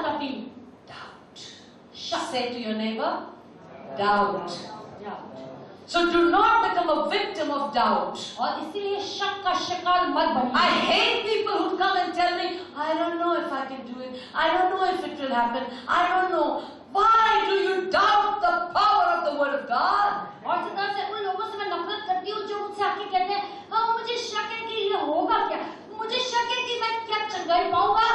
कभी doubt. शक। Say to your neighbor, doubt. Doubt. So do not become a victim of doubt. और इसीलिए शक का शिकार मत I बनिए। hate people who come and tell me, I don't know if I can do it. I don't know if it will happen. I don't know. Why do you doubt the power of the word of God? और इस तरह से उन लोगों से मैं नफरत करती हूँ जो मुझसे आके कहते हैं, हाँ मुझे शक है कि ये होगा क्या, मुझे शक है कि मैं क्या चंगाई पाऊंगा।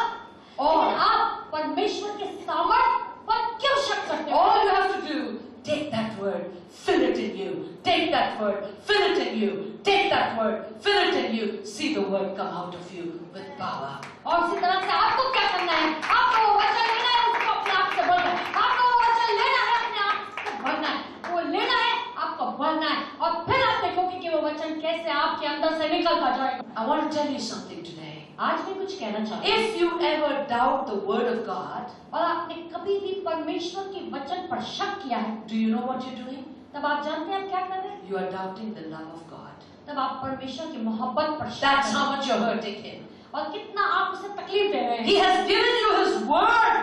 लेकिन आप परमेश्वर के सामर्थ पर क्यों शक करते हो? All you have to do, take that word, fill it in you. Take that word, fill it in you. Take that word, fill it in you. See the word come out of you with power. और इसी तरह से आपको क्या करना है? आपको वो वचन लेना है, उसको अपने आप से भरना है। आपको वो वचन लेना है, अपने आप से भरना है। वो लेना है, आपको भरना है, और फिर आप देखोगे कि वो वचन कैसे आपके अंदर से निकलता जाएगा। I want to tell you something today. आज मैं कुछ कहना चाहती हूँ। If you ever doubt the word of God, और आपने कभी भी परमेश्वर के वचन पर शक किया है, do you know what you're doing? तब आप जानते हैं आप क्या कर रहे हैं? You are doubting the love of God. तब आप परमेश्वर की मोहब्बत पर शक That's कर how रहे हैं। much you're hurting Him. और कितना आप उसे तकलीफ दे रहे हैं। He has given you His word.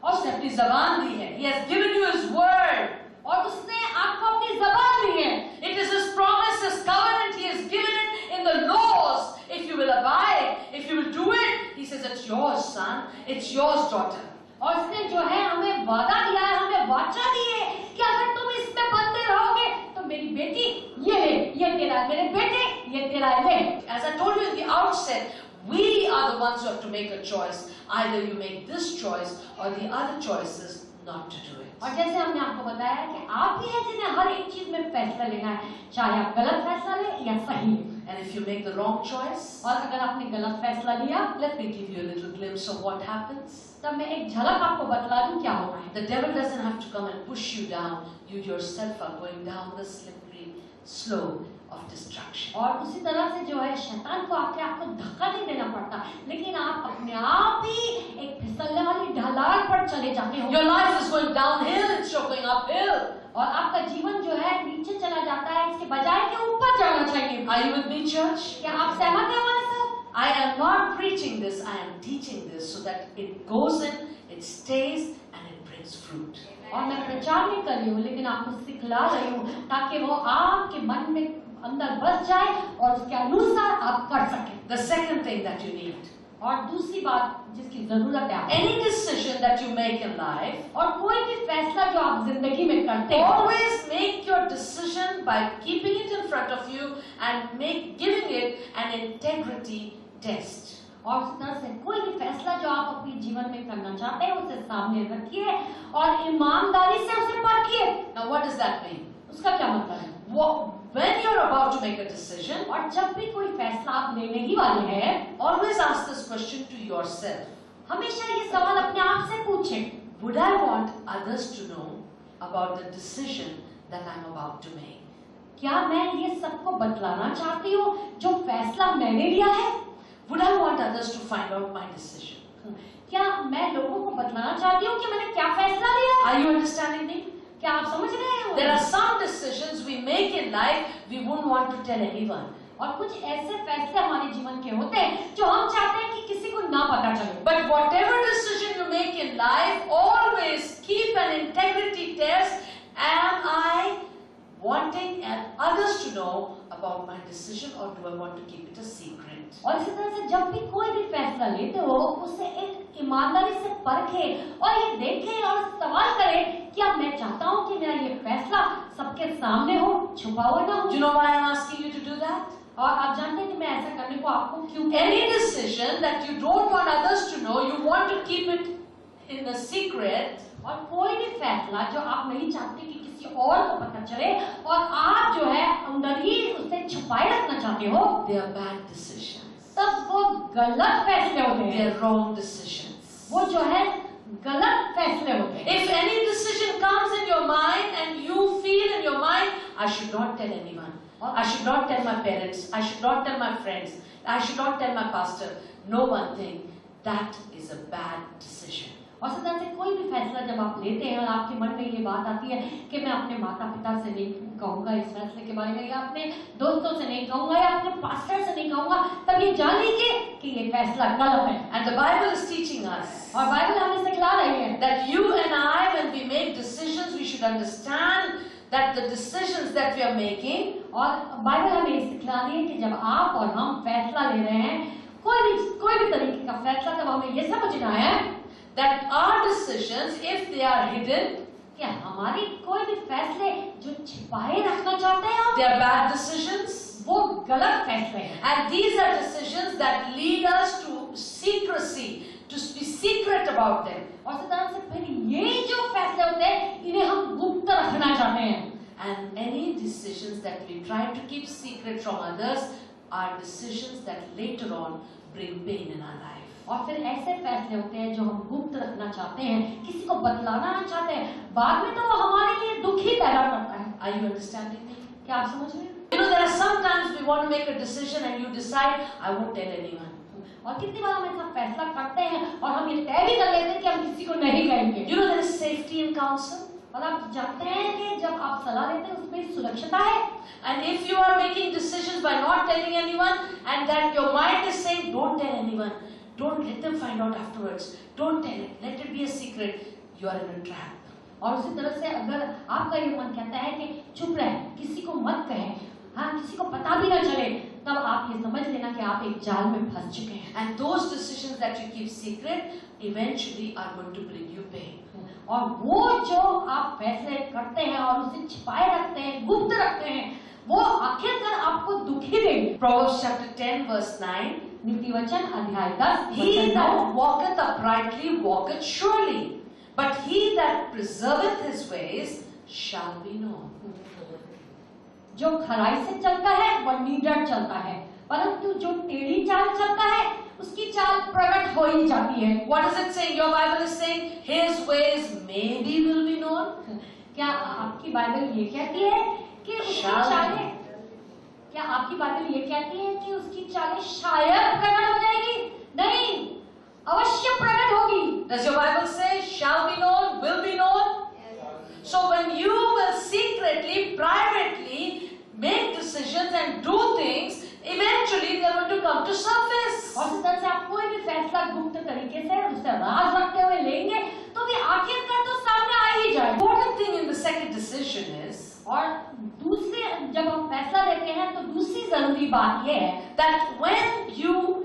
और उसने अपनी ज़बान दी है. He has given you His word. और उसने आपको अपनी ज़बान दी है। It is His promise, His covenant. He has given it in the laws. If you will abide, if you will do it, He says it's yours, son. It's yours, daughter. और उसने जो है हमें वादा दिया है, हमें वाचा दी है कि अगर तुम इसमें बंधे रहोगे तो मेरी बेटी ये ले, ये तेरा है, मेरे बेटे ये तेरा है, ले। As I told you in the outset, we are the ones who have to make a choice. Either you make this choice or the other choice is not to do it. और जैसे हमने आपको बताया कि आप ही हैं जिन्हें हर एक चीज में फैसला लेना है, चाहे आप गलत फैसला लें या सही। And if you make the wrong choice, और अगर आपने गलत फैसला लिया, let me give you a little glimpse of what happens. तब मैं एक झलक आपको बतला दूं क्या होगा। The devil doesn't have to come and push you down. You yourself are going down the slippery slope of destruction. और उसी तरह से जो है शैतान को आके आपको धक्का नहीं देना पड़ता, लेकिन आप अपने आप ही एक फिसलने वाली ढलान पर चले जाते हो। Your life is going downhill instead of going uphill. और आपका जीवन जो है नीचे चला जाता है, इसके बजाय के ऊपर जाना चाहिए। Are you with me, church? क्या आप सहमत हैं हमारे साथ? I am not preaching this, I am teaching this so that it goes in, it stays, and it brings fruit. और मैं प्रचार नहीं कर रही हूँ, लेकिन आपको सिखला रही हूँ ताकि वो आपके मन में अंदर बस जाए और उसके अनुसार आप कर सकें। The second thing that you need, और दूसरी बात जिसकी जरूरत है, any decision that you make in life, और कोई भी फैसला जो आप जिंदगी में करते हैं, always make your decision by keeping it in front of you and giving it an integrity test. और उस तरह से कोई भी फैसला जो आप अपने जीवन में करना चाहते हैं उसे सामने रखिए और ईमानदारी से उसे परखिए। Now what does that mean? उसका क्या मतलब है? When you're about to make a decision, और जब भी कोई फैसला आप लेने ही वाले हैं, always ask this question to yourself. हमेशा ये सवाल अपने आप से पूछें, Would I want others to know about the decision that I'm about to make? क्या मैं ये सबको बतलाना चाहती हूँ जो फैसला मैंने लिया है? Would I want others to find out my decision? क्या मैं लोगों को बतलाना चाहती हूँ कि मैंने क्या फैसला लिया है? Are you understanding me? क्या आप समझ रहे हो? There are some decisions we make in life we wouldn't want to tell anyone. और कुछ ऐसे फैसले हमारे जीवन के होते हैं जो हम चाहते हैं कि किसी को ना पता चले। But whatever decision you make in life, always keep an integrity test. Am I wanting others to know about my decision, or do I want to keep it a secret? और इसी तरह से जब भी कोई भी फैसला लेते हो उसे एक ईमानदारी से परखें और ये देखें और सवाल करें कि अब मैं चाहता हूँ कि मेरा ये फैसला सबके सामने हो, छुपा हुआ ना हो। Do you know why I'm asking you to do that? और आप जानते हैं कि मैं ऐसा करने को आपको क्यों? Any decision that you don't want others to know, you want to keep it in a secret. और कोई भी फैसला जो आप नहीं चाहते कि किसी और को पता चले और आप जो है अंदर ही उसे छुपाए रखना चाहते हो, They are bad decisions. तब वो गलत फैसले होते They हैं। are wrong decisions. वो जो है गलत फैसले होते हैं। If any decision comes in your mind and you feel in your mind, I should not tell anyone. I should not tell my parents. I should not tell my friends. I should not tell my pastor. No one thing. That is a bad decision. और इस तरह से कोई भी फैसला जब आप लेते हैं और आपके मन में ये बात आती है कि मैं अपने माता पिता से नहीं कहूँगा इस फैसले के बारे में, या अपने दोस्तों से नहीं कहूँगा, या अपने पास्टर से नहीं कहूँगा, तब ये जान लीजिए कि ये फैसला गलत है। And the Bible is teaching us और बाइबल हमें understand that the decisions that we are making, और बाइबल हमें सिखला रही है कि जब आप और हम फैसला ले रहे हैं, कोई भी तरीके का फैसला, तब हमें ये समझना है that our decisions, if they are hidden, कि हमारी कोई भी फैसले जो छिपाए रखना चाहते हैं हम, they are bad decisions. वो गलत फैसले हैं। And these are decisions that lead us to secrecy, to be secret about them. और इस तरह से फिर ये जो फैसले होते हैं, इन्हें हम गुप्त रखना चाहते हैं। And any decisions that we try to keep secret from others are decisions that later on bring pain in our life. और फिर ऐसे फैसले होते हैं जो हम गुप्त रखना चाहते हैं, किसी को बतलाना ना चाहते हैं, बाद में तो वो हमारे लिए दुख ही पैदा करता है। Are you understanding me? क्या आप समझ रहे हैं? You know, there are sometimes we want to make a decision and you decide, I won't tell anyone. और कितनी बार हम ऐसा फैसला करते हैं और हम ये तय भी कर लेते हैं कि हम किसी को नहीं कहेंगे। You know, there is safety in counsel. और आप जानते हैं कि जब आप सलाह देते हैं उसमें सुरक्षिता है। And if you are making decisions by not telling anyone, and that your mind is saying, don't tell anyone, don't let them find out afterwards, don't tell it, let it be a secret, you are in a trap. और उसी तरह से अगर आपका ये मन कहता है कि चुप रहे, किसी को मत कहें, हाँ किसी को पता भी ना चले, तब आप ये समझ लेना कि आप एक जाल में फंस चुके हैं। And those decisions that you keep secret eventually are going to bring you pain. और वो जो आप फैसले करते हैं और उसे छिपाए रखते हैं, गुप्त रखते हैं, वो आखिरकार आपको दुखी देंगे। Proverbs chapter 10 verse 9. नीति वचन अध्याय 10 He that walketh uprightly walketh surely, but he that preserveth his ways shall be known. जो खराई से चलता है वह निडर चलता है, परंतु जो टेढ़ी चाल चलता है उसकी चाल प्रकट हो ही जाती है। What is it saying? Your Bible is saying his ways maybe will be known. क्या आपकी बाइबल ये कहती है कि उसकी चालें, क्या आपकी बाइबल ये कहती है कि उसकी चालें शायद प्रकट हो जाएगी? नहीं, अवश्य प्रकट होगी। Does your Bible say shall be known, will be known? So when you will secretly, privately make decisions and do things, eventually they are going to come to surface. और इस तरह से आप कोई भी फैसला गुप्त तरीके से उससे राज रखते हुए लेंगे तो भी आखिरकार तो सामने आ ही जाए। Important thing in the second decision is, और दूसरे जब हम फैसला लेते हैं तो दूसरी जरूरी बात यह है that when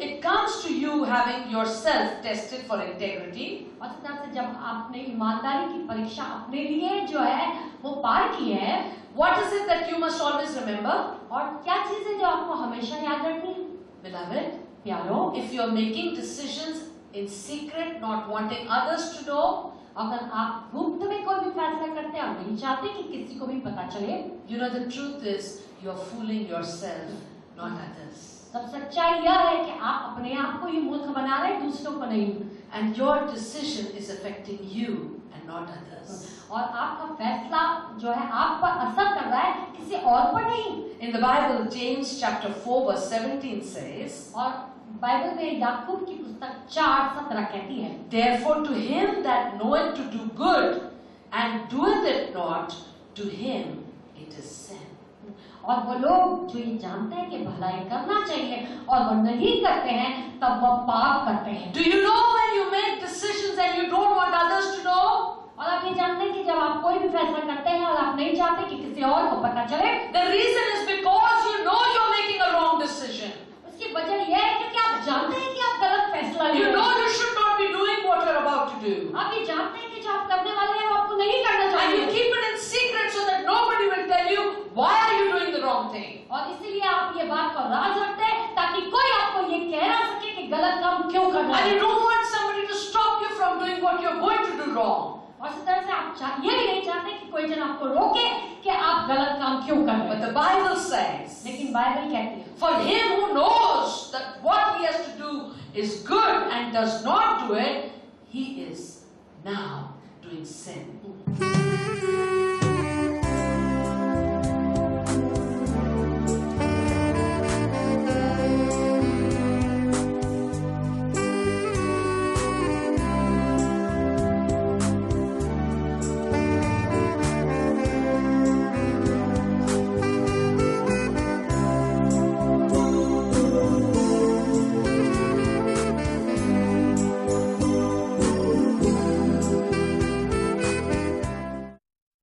it comes to you having yourself tested for integrity, और इस तरह से जब आपने ईमानदारी की परीक्षा अपने लिए जो है वो पार की है, what is it that you must always remember? और क्या चीज है जो आपको हमेशा याद रखनी है? Beloved, प्यारो, if you are making decisions in secret, not wanting others to know, अगर आप गुप्त में कोई भी फैसला करते हैं और नहीं चाहते कि किसी को भी पता चले, you know the truth is you are fooling yourself, not others. तब सच्चाई यह है कि आप अपने आप को ही मूर्ख बना रहे हैं, दूसरों को नहीं। And your decision is affecting you and not others. और आपका फैसला जो है आप पर असर कर रहा है, किसी और पर नहीं। In the Bible, James chapter 4 verse 17 says, और बाइबल में याकूब की पुस्तक 4:17 कहती है, therefore to him that knoweth to do good and doeth it not, to him it is sin. और वो लोग जो ये जानते हैं कि भलाई करना चाहिए और वो नहीं करते हैं, तब वो पाप करते हैं। Do you know when you make decisions and you don't want others to know? और आप ये जानते हैं कि जब आप कोई भी फैसला करते हैं और आप नहीं चाहते कि किसी और को पता चले, The reason is because you know you're making a wrong decision. उसकी वजह यह है क्योंकि आप जानते हैं कि आप गलत फैसला ले You रहे know हैं। you should not be doing what you're about to do. आप ये जानते हैं कि जो आप करने वाले हैं वो आपको नहीं करना And चाहिए, you keep it in secret so that nobody will tell you why are you doing the wrong thing. और इसीलिए आप ये बात को राज रखते हैं ताकि कोई आपको ये कह ना सके कि गलत काम क्यों कर रहे And you हैं। don't want somebody to stop you from doing what you're going to do wrong. और इस तरह से आप ये भी नहीं चाहते कि कोई जन आपको रोके कि आप गलत काम क्यों कर रहे But हैं। the Bible says, लेकिन बाइबल कहती है, for him who knows that what he has to do is good and does not do it, he is now doing sin.